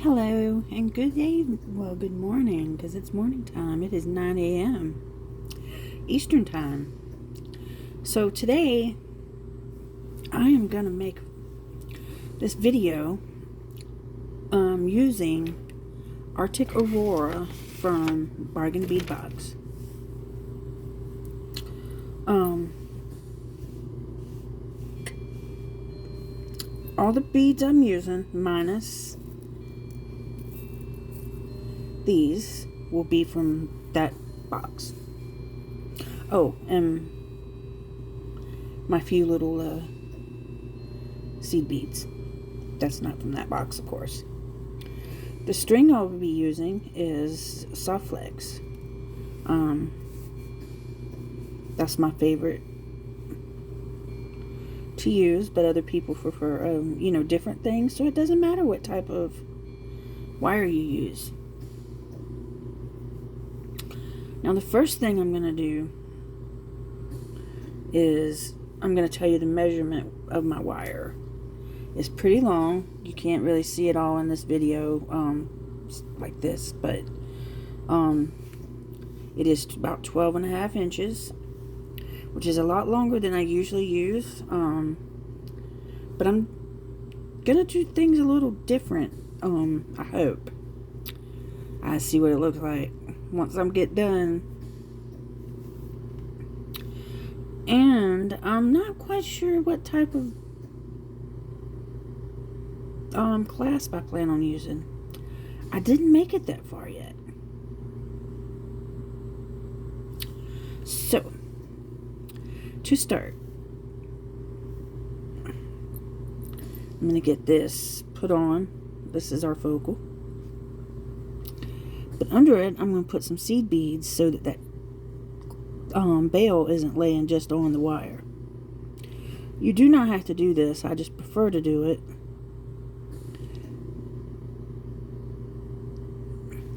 Hello and good day. Well, good morning because it's morning time. It is 9 a.m. Eastern time. So today I am going to make this video using Arctic Aurora from Bargain Bead Box. All the beads I'm using minus these will be from that box. Oh, and my few little seed beads. That's not from that box, of course. The string I'll be using is Soft Flex. That's my favorite to use, but other people prefer, different things. So it doesn't matter what type of wire you use. Now the first thing I'm going to do is I'm going to tell you the measurement of my wire. It's pretty long. You can't really see it all in this video like this, but it is about 12.5 inches, which is a lot longer than I usually use. But I'm going to do things a little different, I hope. I see what it looks like once I'm get done. And I'm not quite sure what type of clasp I plan on using. I didn't make it that far yet. So, to start, I'm going to get this put on. This is our focal. But under it, I'm going to put some seed beads so that bail isn't laying just on the wire. You do not have to do this. I just prefer to do it.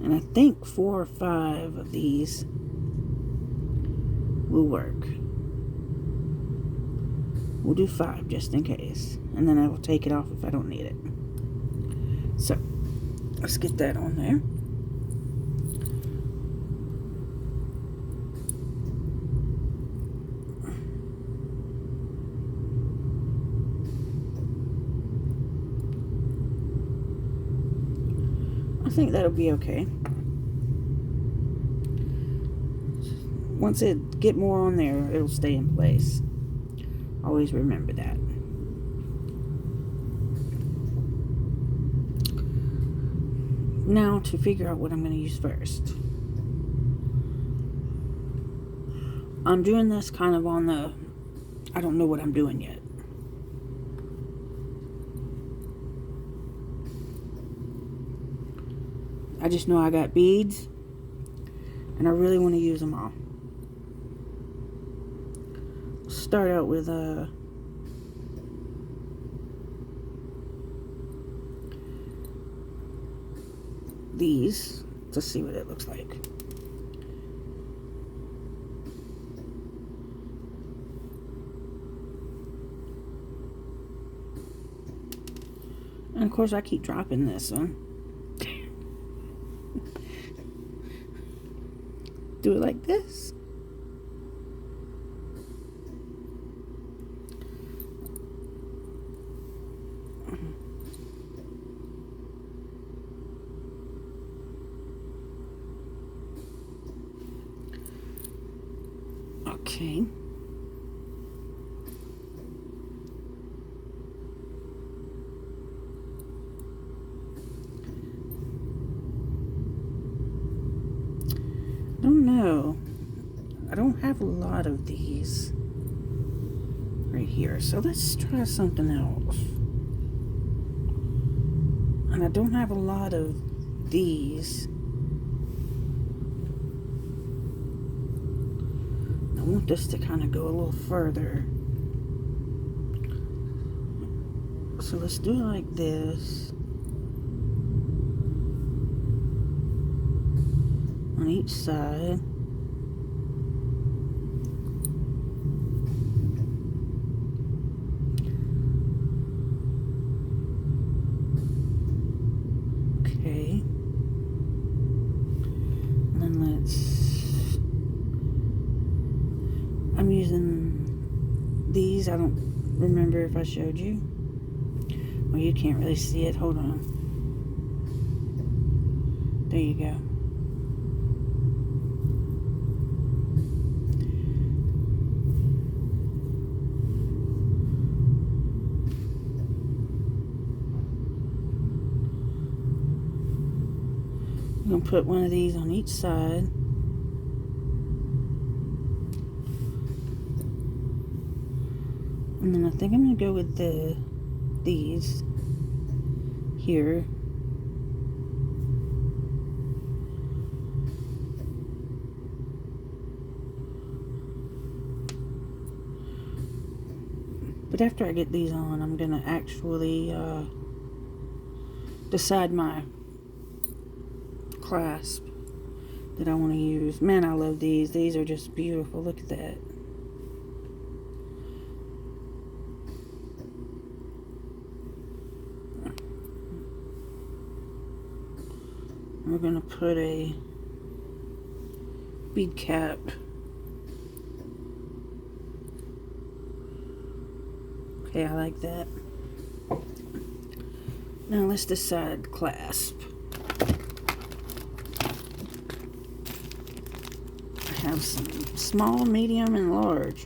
And I think 4 or 5 of these will work. We'll do 5 just in case. And then I will take it off if I don't need it. So, let's get that on there. I think that'll be okay. Once it get more on there, it'll stay in place. Always remember that. Now to figure out what I'm going to use first. I'm doing this kind of on the, I don't know what I'm doing yet. I just know I got beads and I really want to use them all. Start out with these to see what it looks like. And of course I keep dropping this one. Do it like this. Okay. Don't know. I don't have a lot of these right here, so let's try something else. And I don't have a lot of these. I want this to kind of go a little further. So let's do it like this. On each side. Okay. And then I'm using these. I don't remember if I showed you. Well, you can't really see it. Hold on. There you go. I'm going to put one of these on each side. And then I think I'm going to go with these here. But after I get these on, I'm going to actually decide my clasp that I want to use. Man, I love these. These are just beautiful. Look at that. We're going to put a bead cap. Okay, I like that. Now let's decide clasp. I have some small, medium, and large.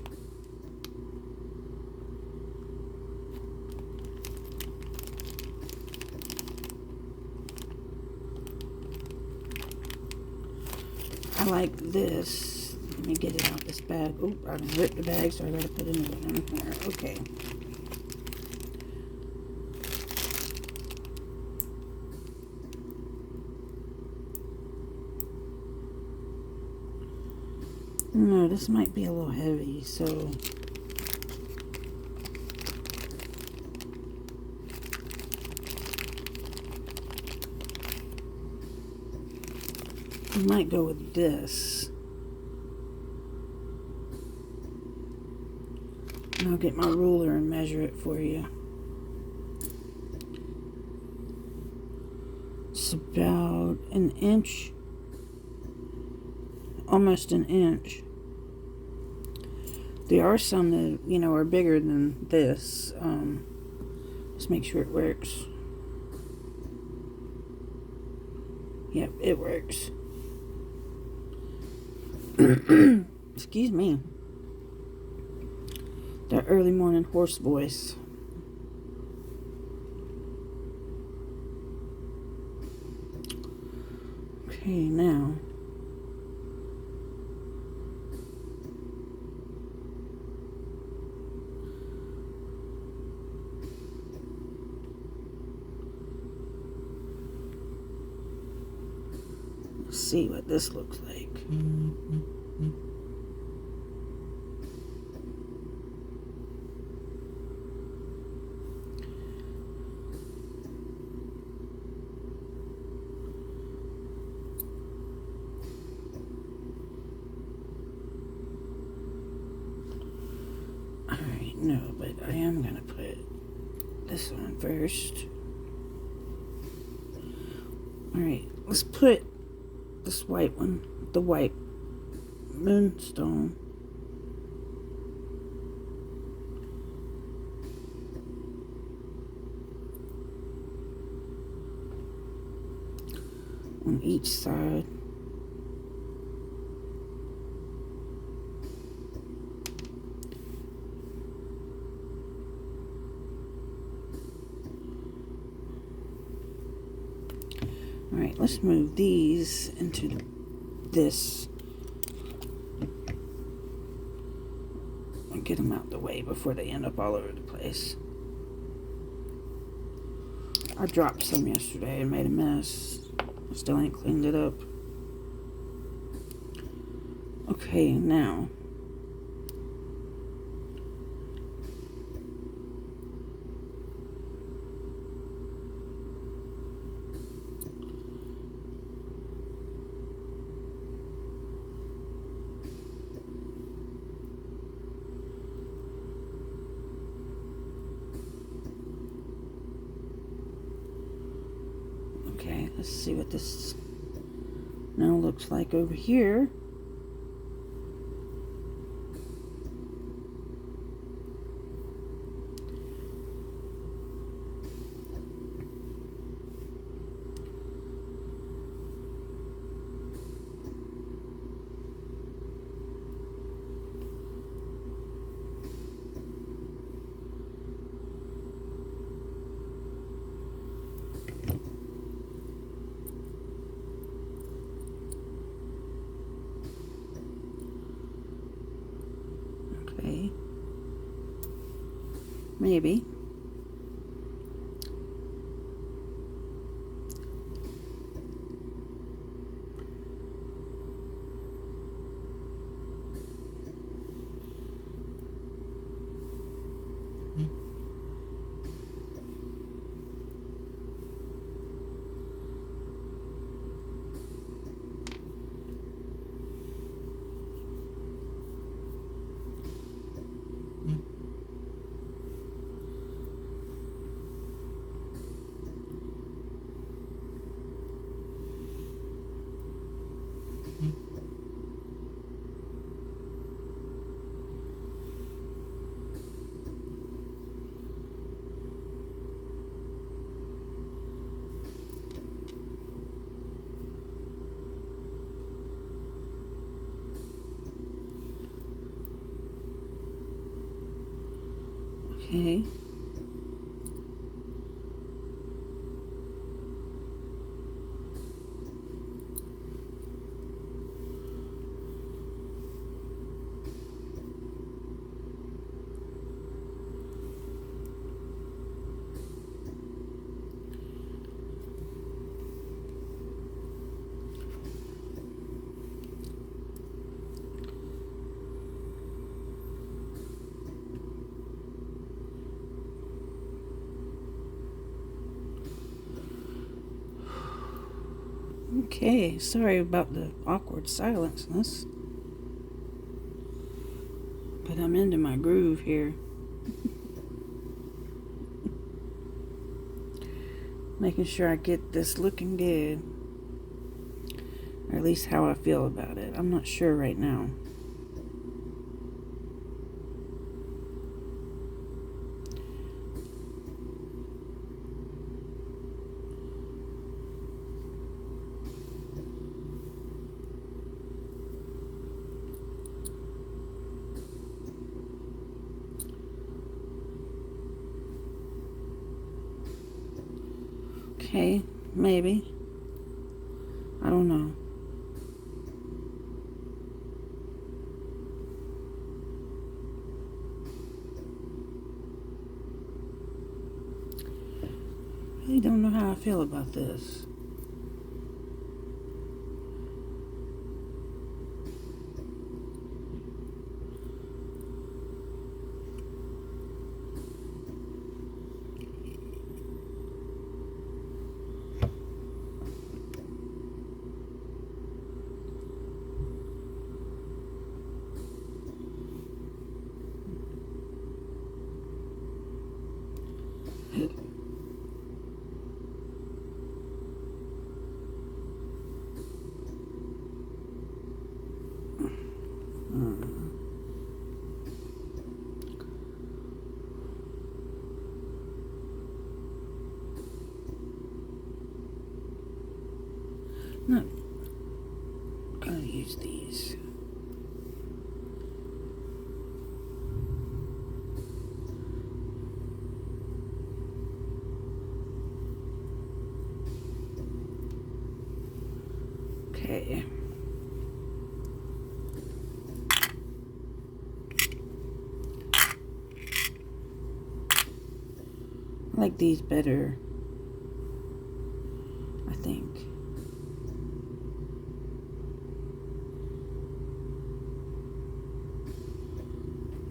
I like this. Let me get it out this bag. Oh, I ripped the bag, so I gotta put a new one in here. Okay. No, this might be a little heavy, so I might go with this. And I'll get my ruler and measure it for you. It's about an inch, almost an inch. There are some that, you know, are bigger than this. Let's make sure it works. Yep, it works. Excuse me. That early morning horse voice. Okay, now. Let's see what this looks like. Alright, no, but I am going to put this on first. Alright, let's put this white one, the white moonstone. On each side. Alright, let's move these into this. And get them out the way before they end up all over the place. I dropped some yesterday and made a mess. I still ain't cleaned it up. Okay, now. Okay, let's see what this now looks like over here. Okay. Maybe. Okay. Okay, sorry about the awkward silenceness, but I'm into my groove here. Making sure I get this looking good, or at least how I feel about it. I'm not sure right now. Okay, maybe. I don't know. Really don't know how I feel about this. Not gonna use these. Okay. I like these better, I think.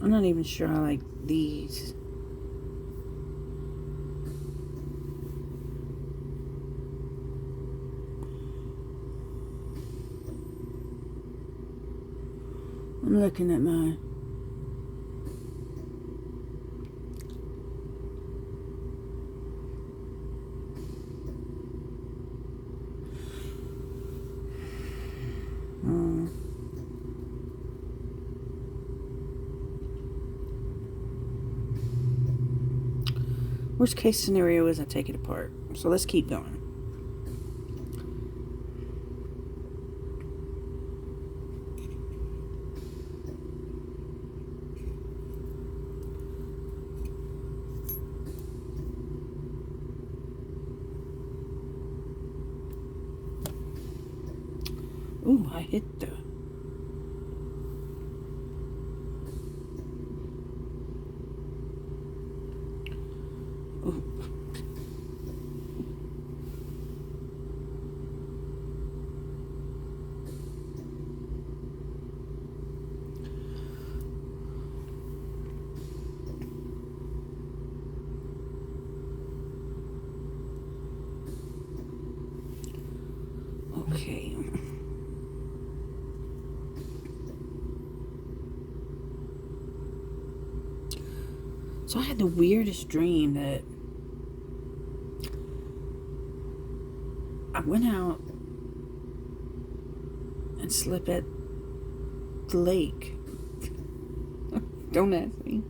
I'm not even sure I like these. I'm looking at my Worst case scenario is I take it apart. So let's keep going. Ooh, I hit the... Ooh. Okay. So I had the weirdest dream that I went out and slept at the lake. Don't ask me.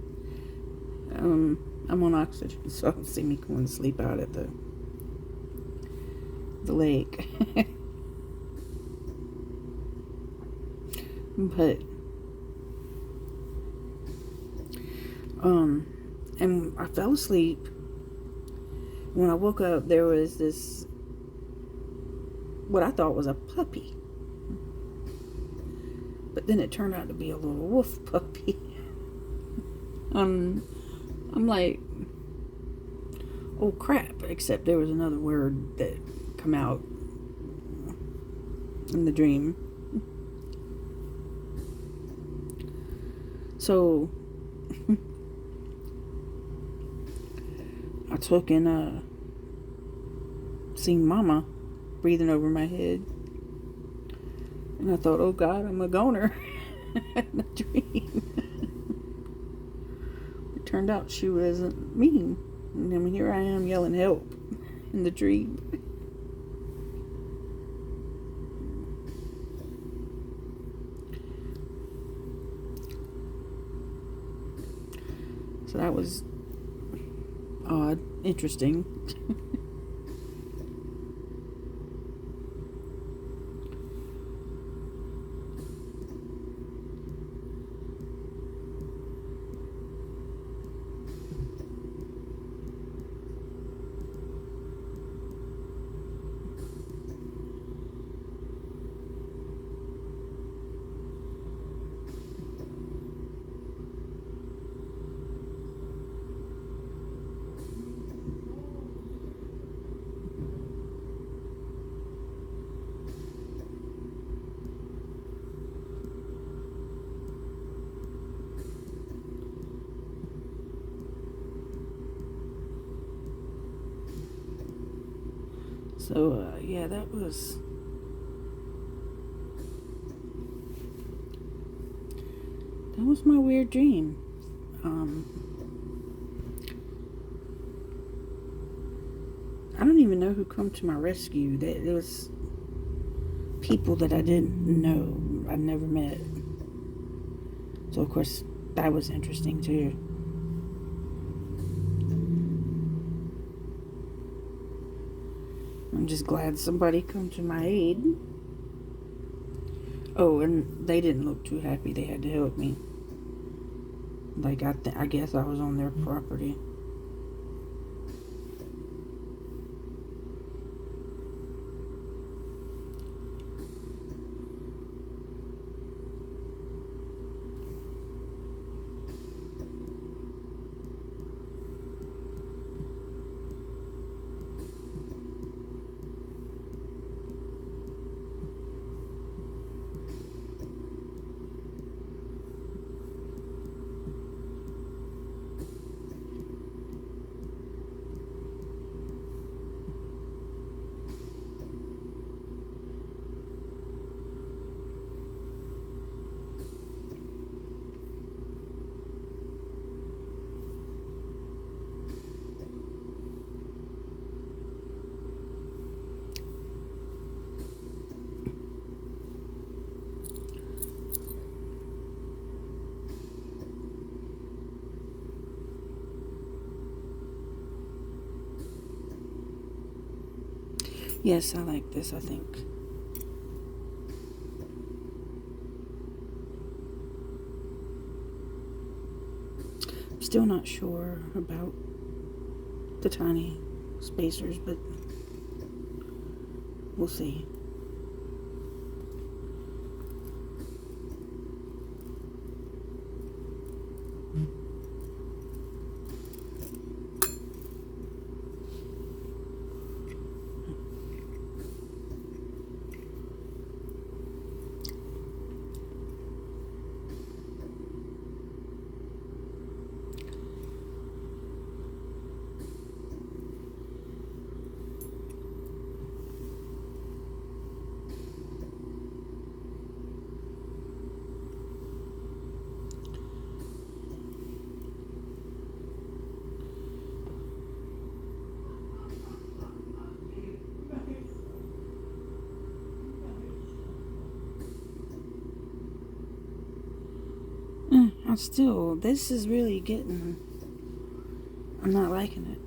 I'm on oxygen, so don't see me going to sleep out at the lake. But and I fell asleep. When I woke up, there was this, what I thought was a puppy, but then it turned out to be a little wolf puppy. I'm like, oh crap, except there was another word that come out in the dream. So I took and seen Mama breathing over my head, and I thought, oh God, I'm a goner. In the dream. It turned out she wasn't mean, and then here I am yelling help in the dream. So that was odd, interesting. So, yeah, that was my weird dream. I don't even know who come to my rescue. There was people that I didn't know, I'd never met. So, of course, that was interesting, too. I'm just glad somebody come to my aid. Oh, and they didn't look too happy. They had to help me. Like, I guess I was on their property. Yes, I like this, I think. I'm still not sure about the tiny spacers, but we'll see. This is really getting, I'm not liking it.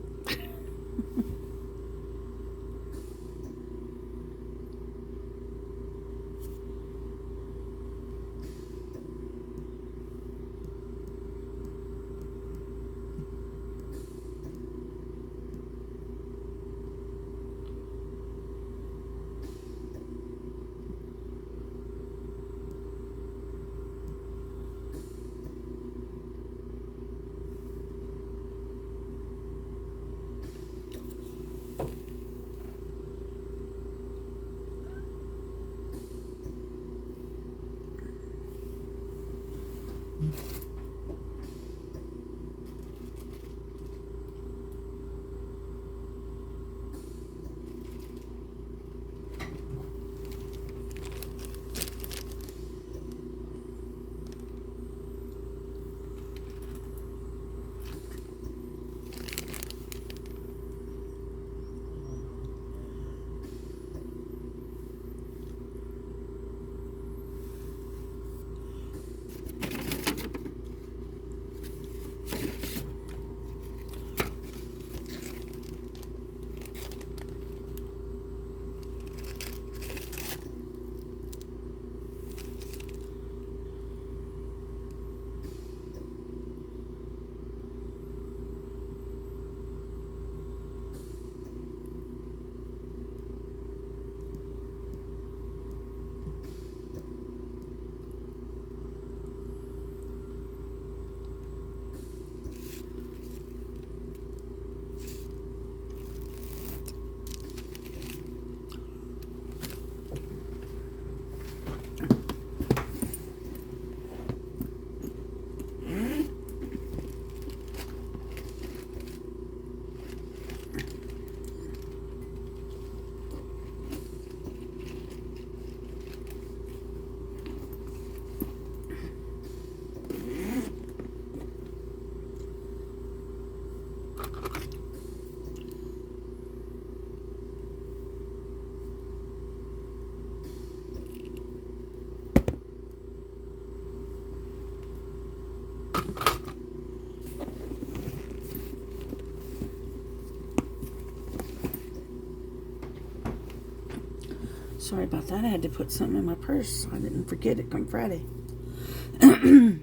Sorry about that. I had to put something in my purse so I didn't forget it come Friday.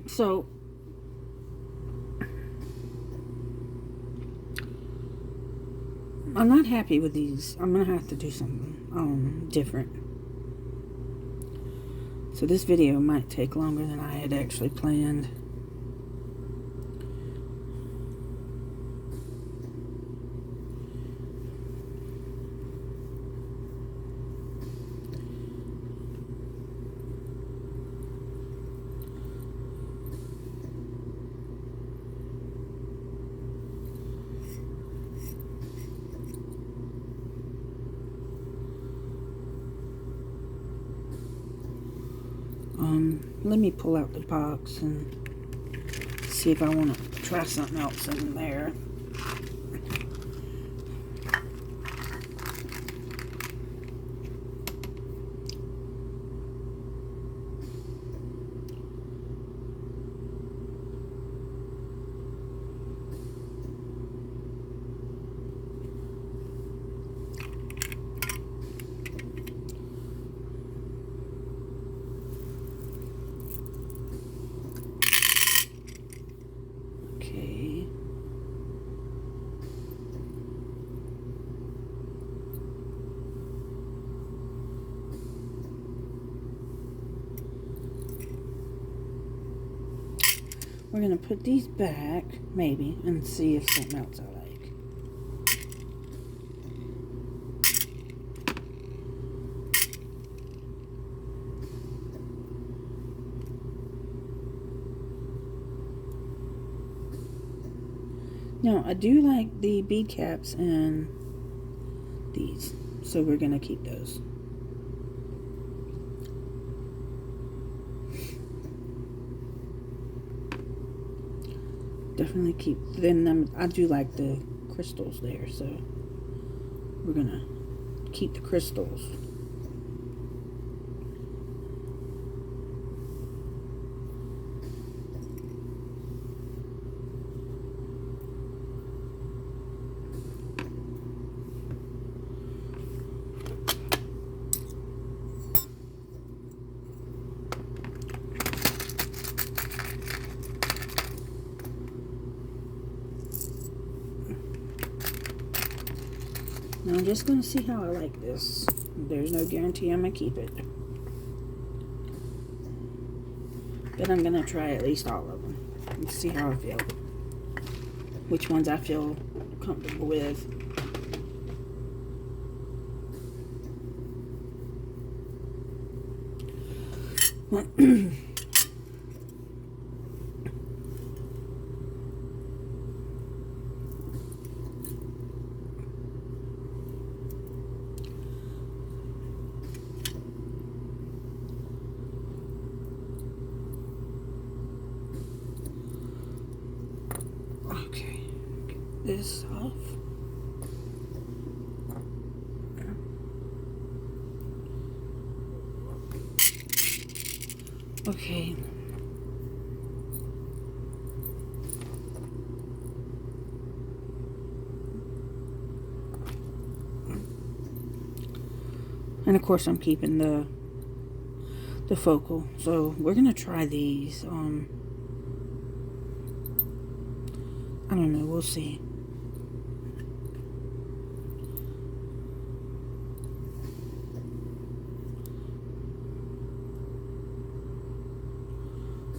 So, I'm not happy with these. I'm going to have to do something different. So this video might take longer than I had actually planned. Let me pull out the box and see if I want to try something else in there. We're going to put these back, maybe, and see if something else I like. Now, I do like the bead caps and these, so we're going to keep those. Definitely keep, then I do like the crystals there, so we're going to keep the crystals. Now I'm just going to see how I like this. There's no guarantee I'm going to keep it. But I'm going to try at least all of them and see how I feel. Which ones I feel comfortable with. Okay, get this off. Okay. And of course I'm keeping the focal. So we're gonna try these. I don't know, we'll see.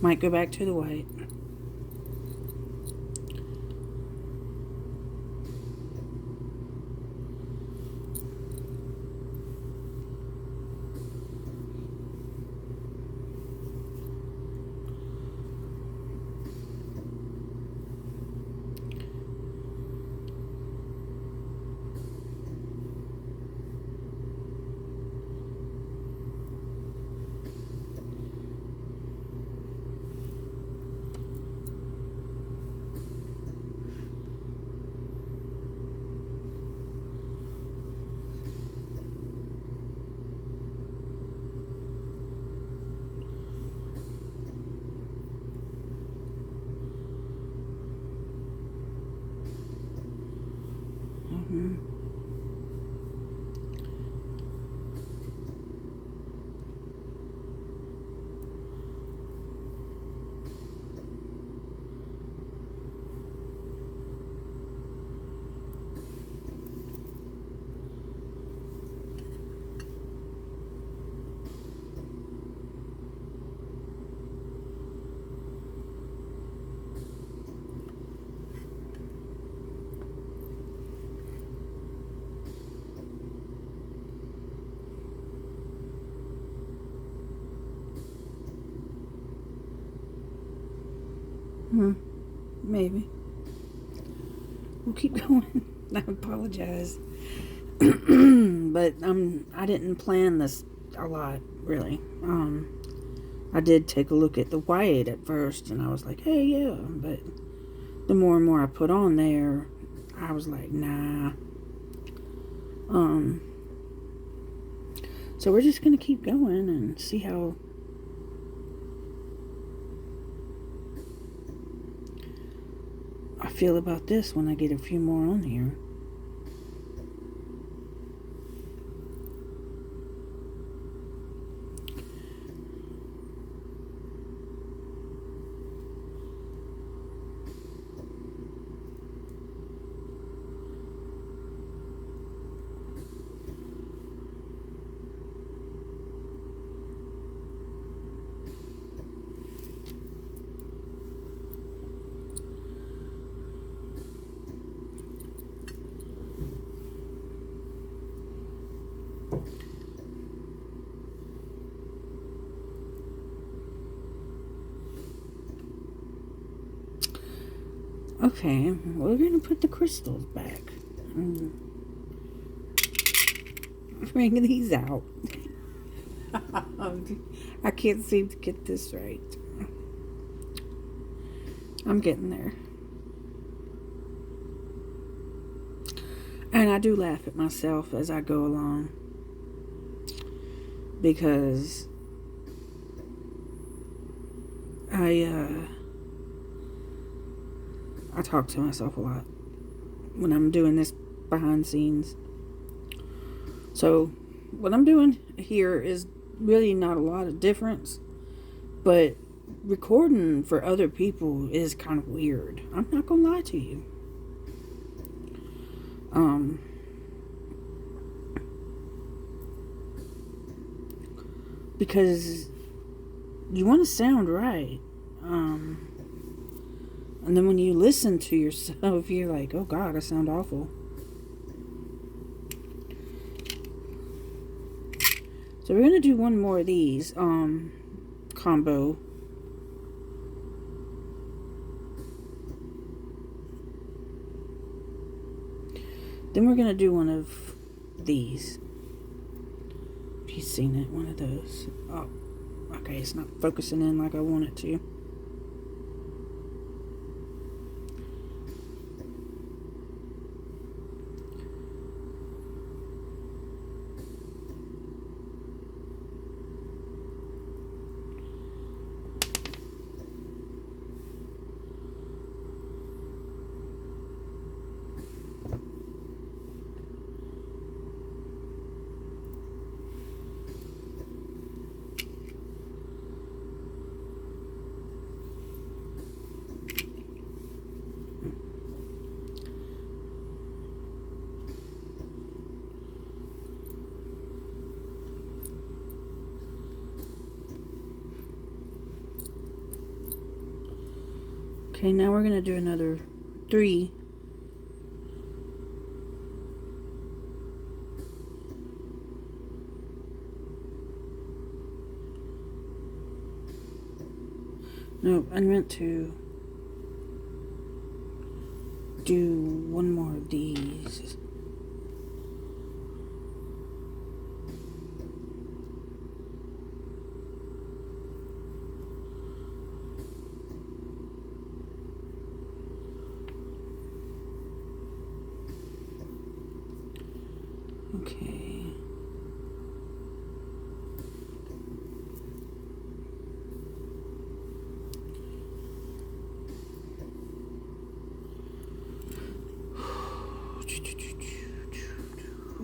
Might go back to the white. Maybe. We'll keep going. I apologize. But I didn't plan this a lot, really. I did take a look at the white at first, and I was like, hey, yeah. But the more and more I put on there, I was like, nah. So we're just going to keep going and see how I feel about this when I get a few more on here. Okay, we're gonna put the crystals back. Bring these out. I can't seem to get this right. I'm getting there. And I do laugh at myself as I go along. Because I talk to myself a lot when I'm doing this behind the scenes. So what I'm doing here is really not a lot of difference, but recording for other people is kind of weird. I'm not gonna lie to you. Because you want to sound right. And then when you listen to yourself, you're like, oh God, I sound awful. So we're going to do one more of these combo. Then we're going to do one of these. If you've seen it, one of those. Oh, okay, it's not focusing in like I want it to. Okay, now we're going to do another 3. No, I meant to do one more of these. Okay.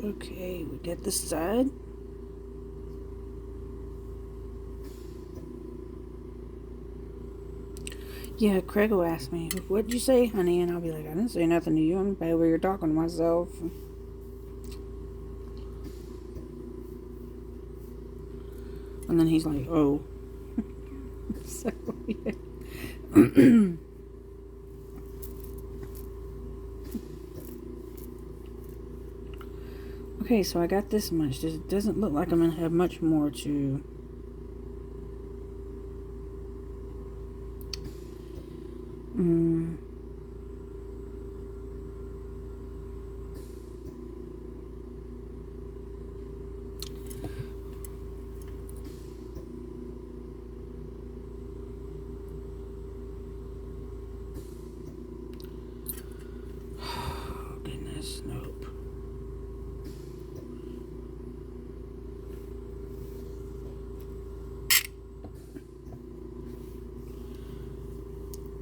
Okay, we get this side. Yeah, Craig will ask me, what'd you say, honey? And I'll be like, I didn't say nothing to you. I'm over here talking to myself. And then he's like, oh. So, yeah. Okay, so I got this much. It doesn't look like I'm going to have much more to... Oh, goodness, nope.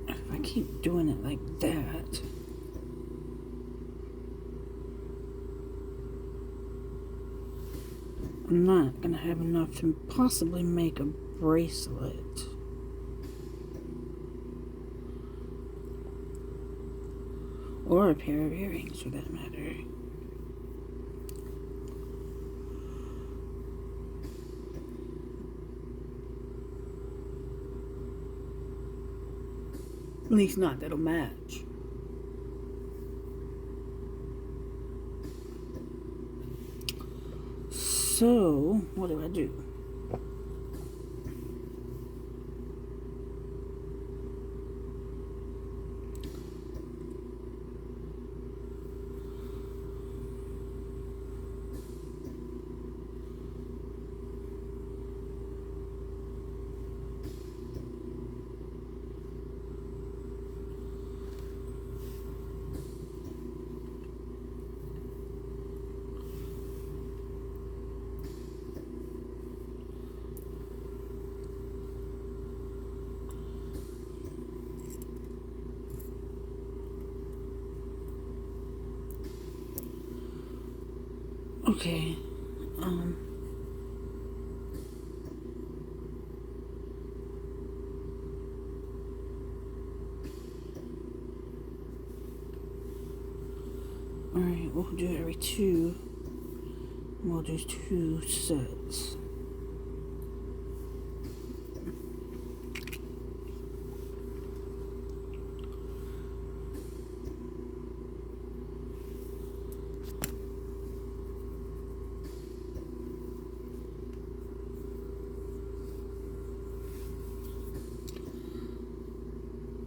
If I keep doing it like that... I'm not going to have enough to possibly make a bracelet. Or a pair of earrings, for that matter. At least not that'll match. So, what do I do? Okay. Alright, we'll do every two. We'll do 2 sets.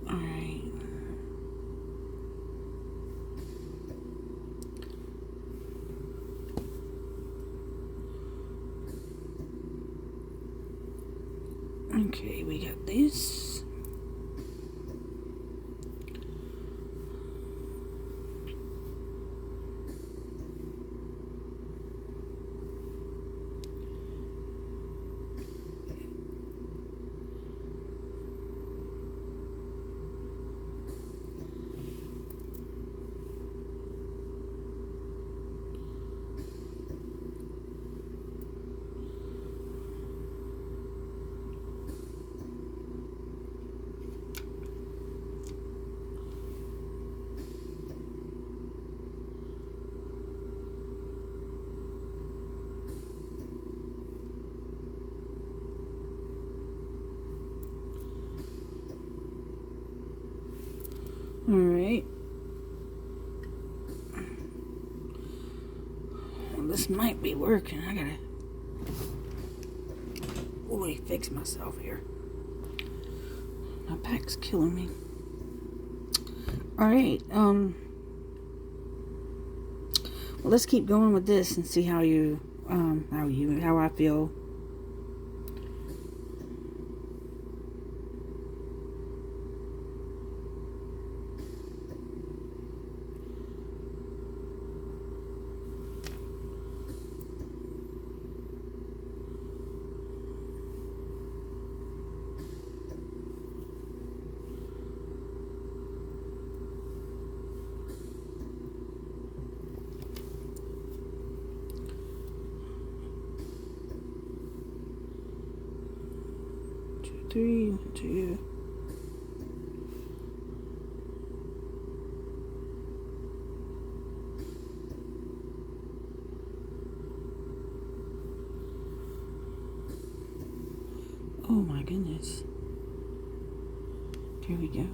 Alright. Okay, we got this. Alright. Well, this might be working. I gotta really fix myself here. My back's killing me. Alright, well, let's keep going with this and see how I feel. Three, 2. Oh my goodness. Here we go.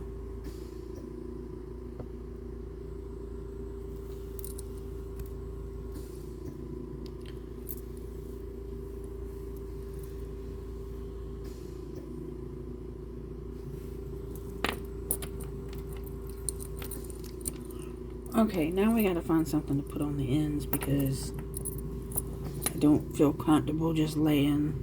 Okay, now we gotta find something to put on the ends because I don't feel comfortable just laying.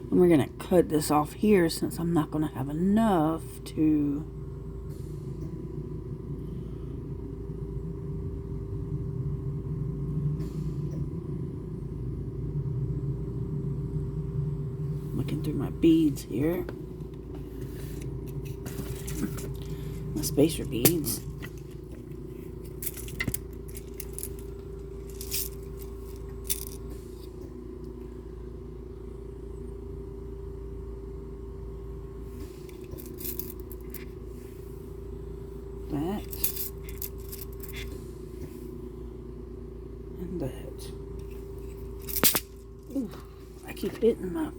And we're gonna cut this off here since I'm not gonna have enough to looking through my beads here. My spacer beads. That. And that. Ooh, I keep hitting my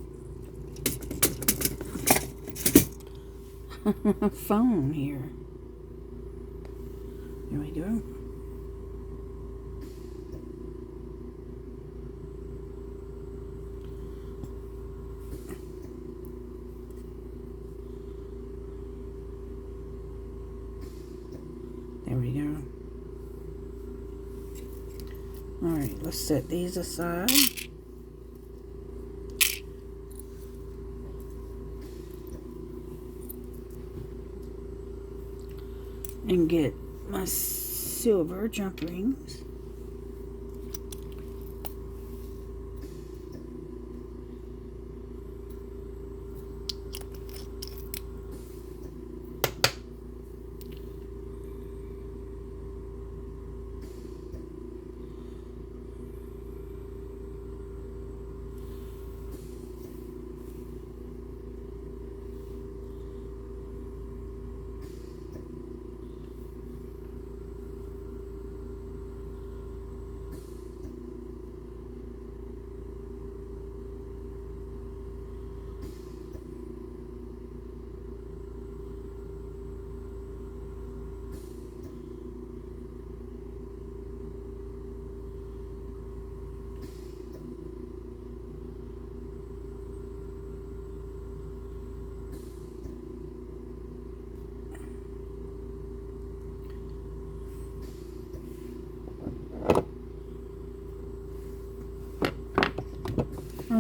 phone here. Here we go. There we go. Alright, let's set these aside. And get my silver jump rings.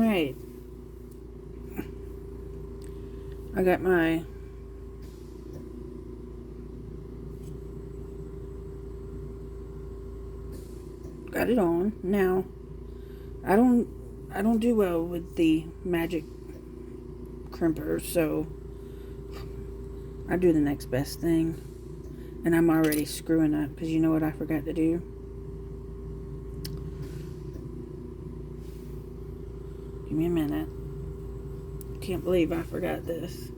Alright. I got my got it on. Now, I don't do well with the magic crimper, so I do the next best thing. And I'm already screwing up because you know what I forgot to do? Give me a minute. Can't believe I forgot this.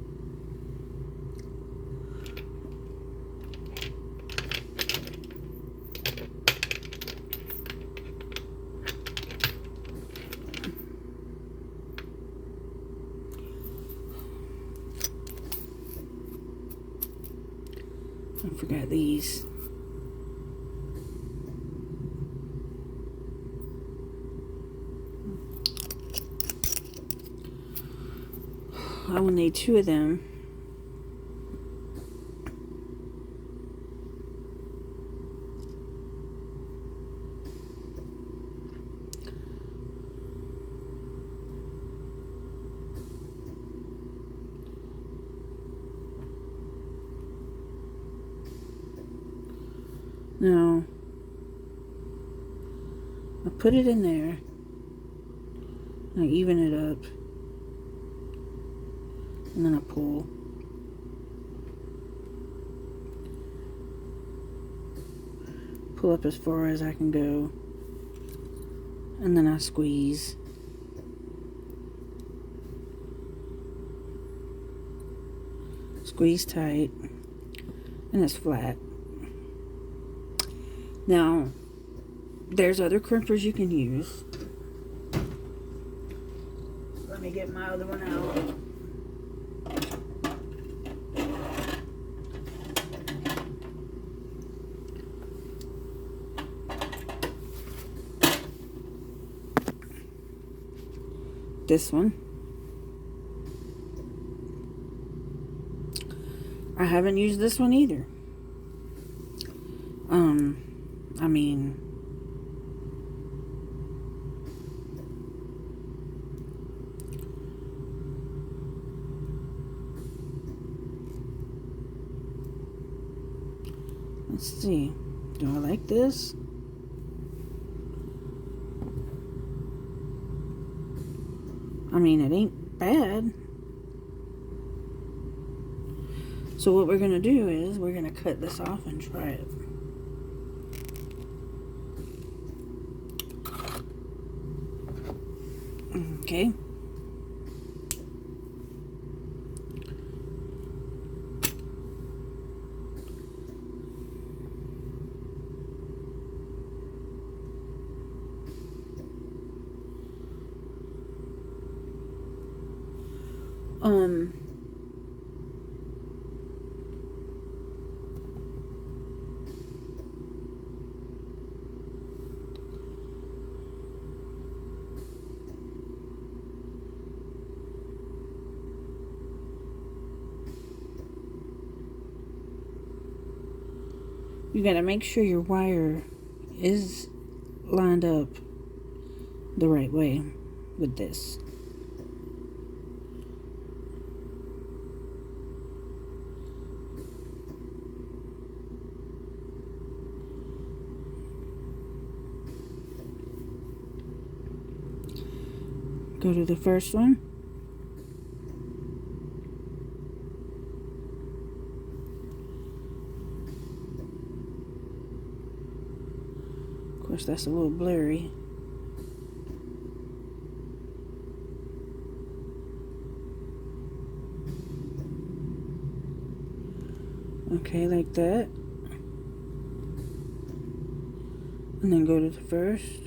I forgot these. I will need 2 of them. Now, I put it in there. I even it up. And then I pull. Pull up as far as I can go. And then I squeeze. Squeeze tight. And it's flat. Now, there's other crimpers you can use. Let me get my other one out. This one. I haven't used this one either. I mean, let's see. Do I like this? I mean, it ain't bad. So what we're going to do is we're going to cut this off and try it. Okay. You gotta make sure your wire is lined up the right way with this. Go to the first one. Of course, that's a little blurry. Okay, like that. And then go to the first.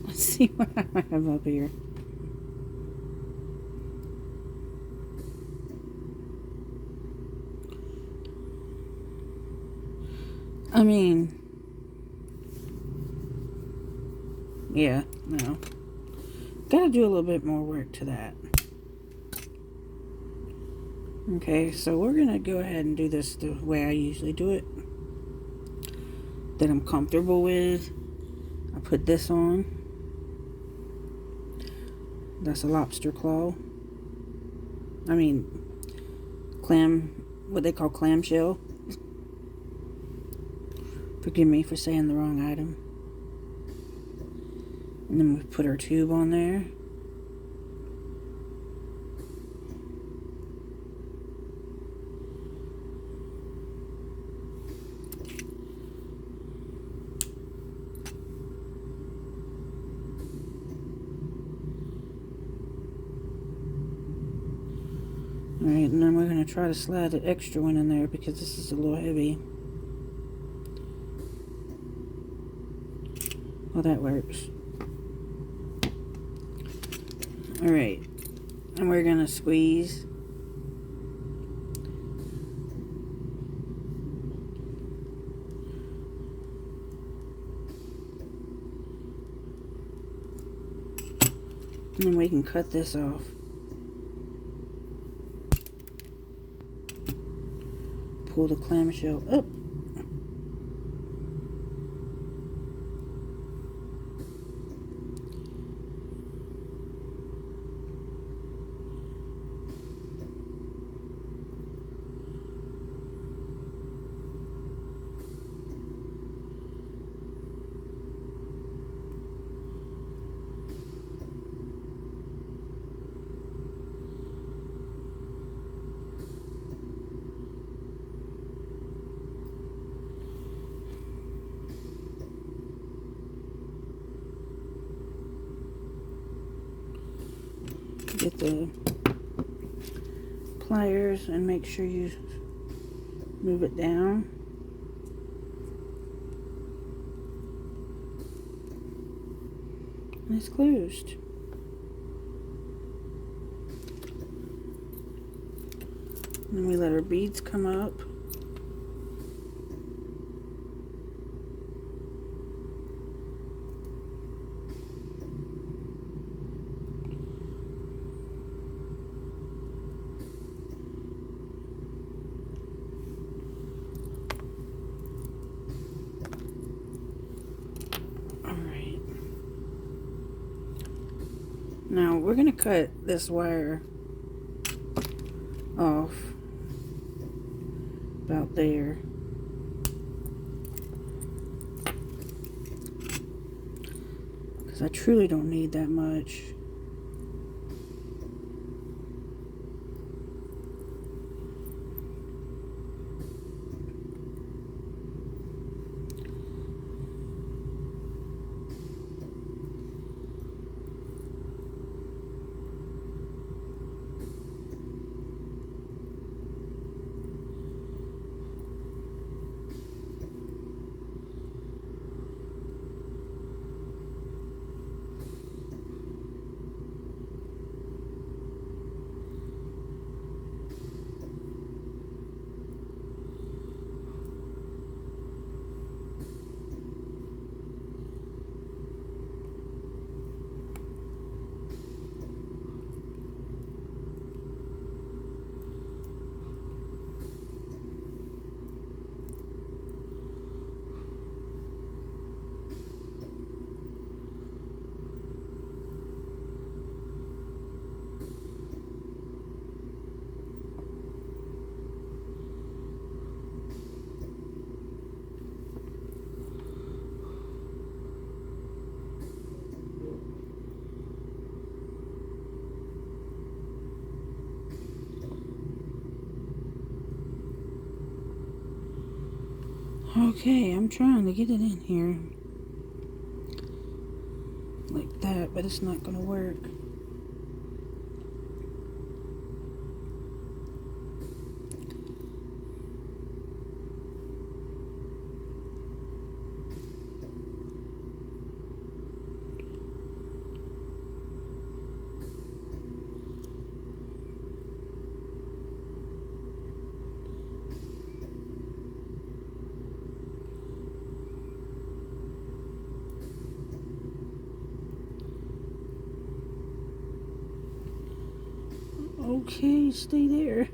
Let's see what I have up here. I mean, yeah, no. Gotta do a little bit more work to that. Okay, so we're gonna go ahead and do this the way I usually do it, that I'm comfortable with. I put this on. That's a lobster claw. I mean, what they call clamshell. Forgive me for saying the wrong item. And then we put our tube on there. Alright, and then we're going to try to slide the extra one in there because this is a little heavy. Well, that works. Alright, and we're going to squeeze. And then we can cut this off. Pull the clamshell up. Get the pliers and make sure you move it down. And it's closed. And then we let our beads come up. Now we're going to cut this wire off about there. Because I truly don't need that much. Okay, I'm trying to get it in here like that, but it's not going to work. Okay, stay there.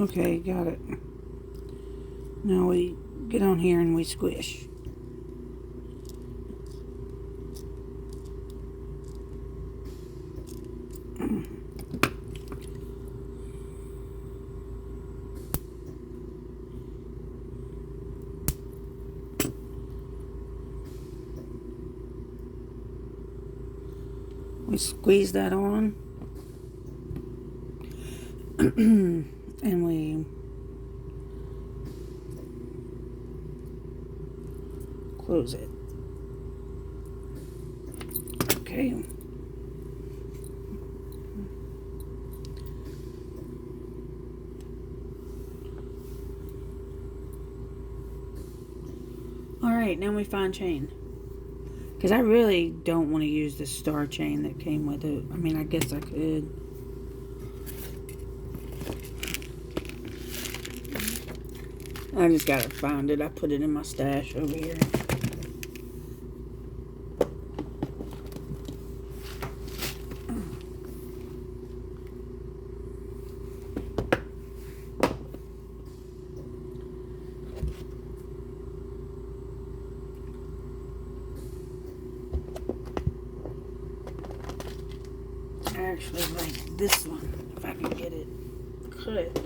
Okay, got it. Now we get on here and we squish. We squeeze that on. And we close it. Okay. Alright, now we find chain. Because I really don't want to use the star chain that came with it. I mean, I guess I could. I just gotta find it. I put it in my stash over here. I actually like this one, if I can get it cut.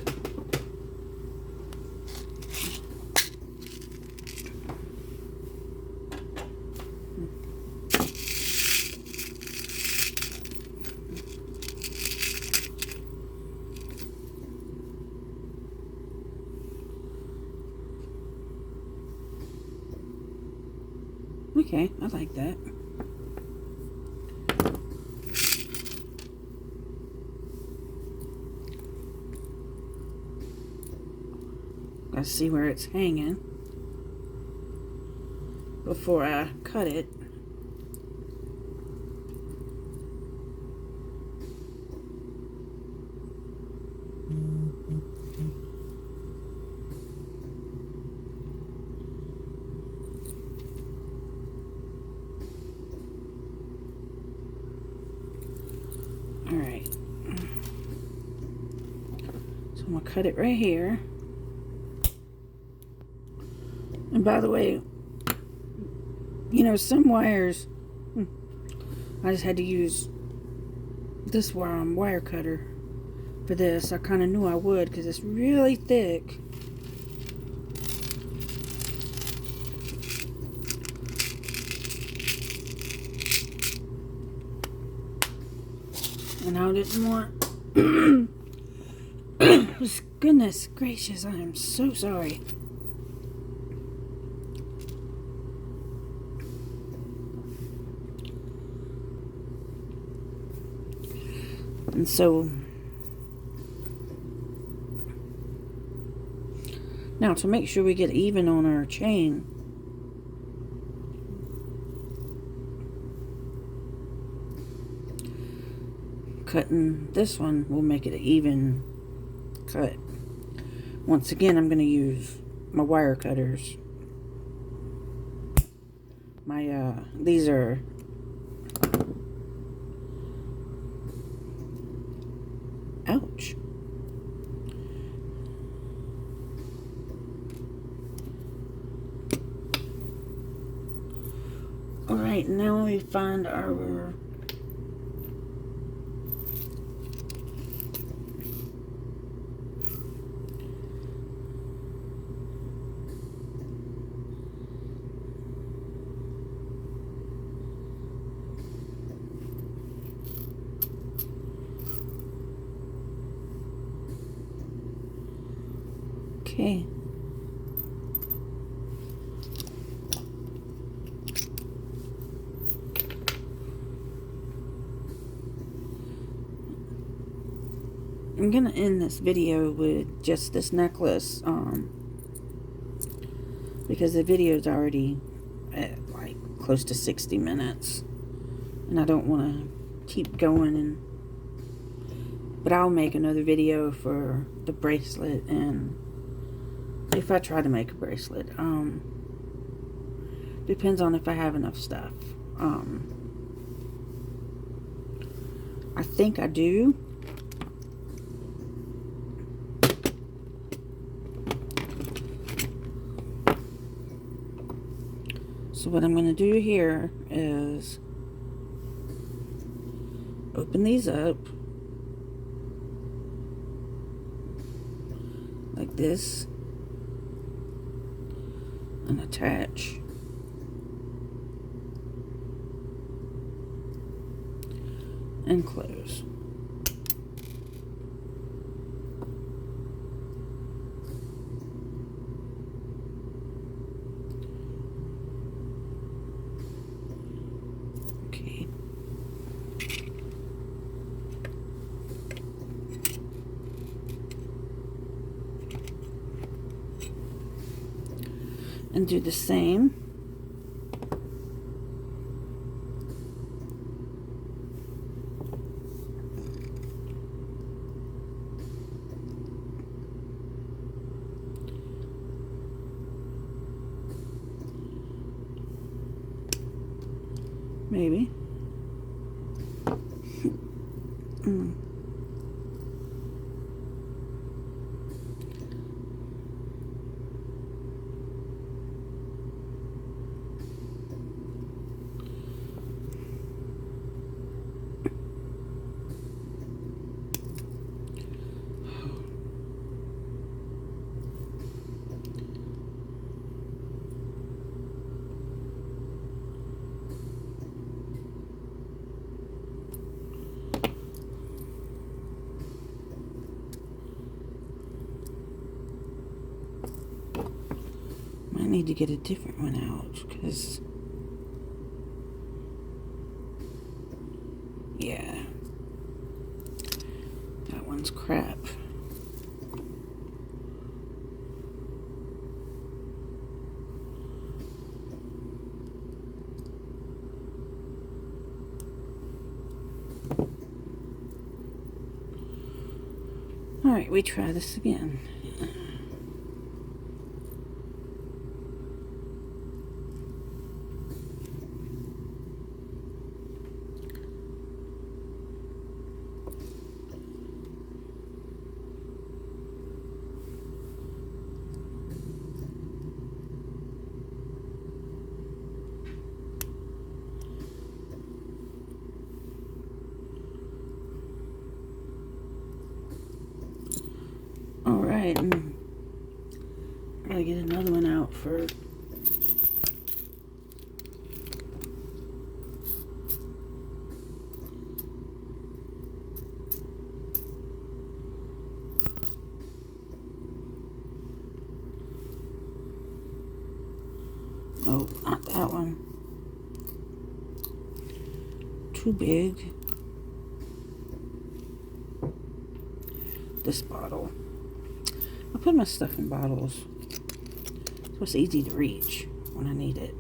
Okay, I like that. Gotta see where it's hanging before I cut it. Alright. So I'm gonna cut it right here. And by the way, you know, some wires, I just had to use this wire cutter for this. I kind of knew I would because it's really thick. And I didn't want... Goodness gracious, I am so sorry. And so... Now, to make sure we get even on our chain, cutting this one will make it an even cut. Once again, I'm going to use my wire cutters. These are ouch. Alright, now we find our okay. I'm gonna end this video with just this necklace, because the video is already at like close to 60 minutes, and I don't want to keep going. But I'll make another video for the bracelet, and if I try to make a bracelet, depends on if I have enough stuff. I think I do. So what I'm going to do here is open these up like this and attach. And close. Okay. And do the same. Maybe. I need to get a different one out, because yeah, that one's crap. Alright, we try this again. Alright, and I gotta get another one out for oh, not that one. Too big. This bottle. I put my stuff in bottles so it's easy to reach when I need it.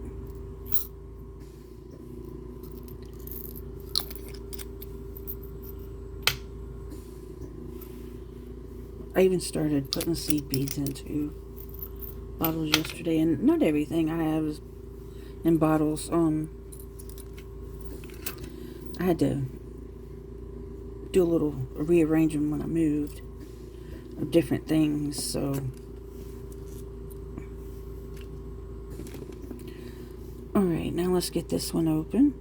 I even started putting seed beads into bottles yesterday, and not everything I have is in bottles. I had to do a little rearrangement when I moved of different things, so alright, now let's get this one open.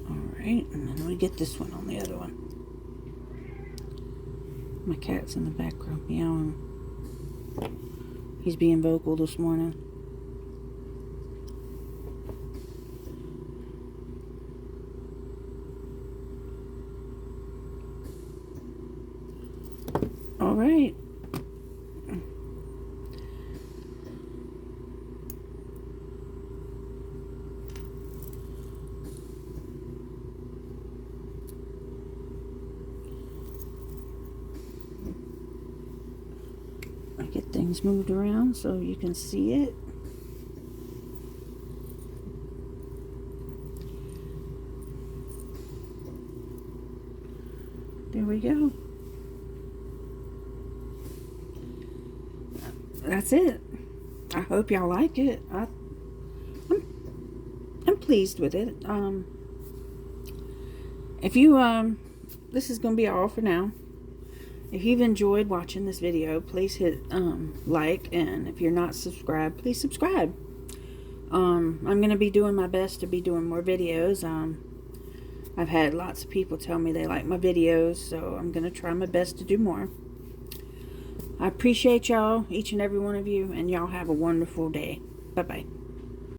Alright, and then we get this one on the other one. My cat's in the background meowing. He's being vocal this morning. All right. I get things moved around so you can see it. There we go. That's it. I hope y'all like it. I'm pleased with it. If you this is gonna be all for now. If you've enjoyed watching this video, please hit like, and if you're not subscribed, please subscribe. I'm gonna be doing my best to be doing more videos. I've had lots of people tell me they like my videos, so I'm gonna try my best to do more. I appreciate y'all, each and every one of you, and y'all have a wonderful day. Bye-bye.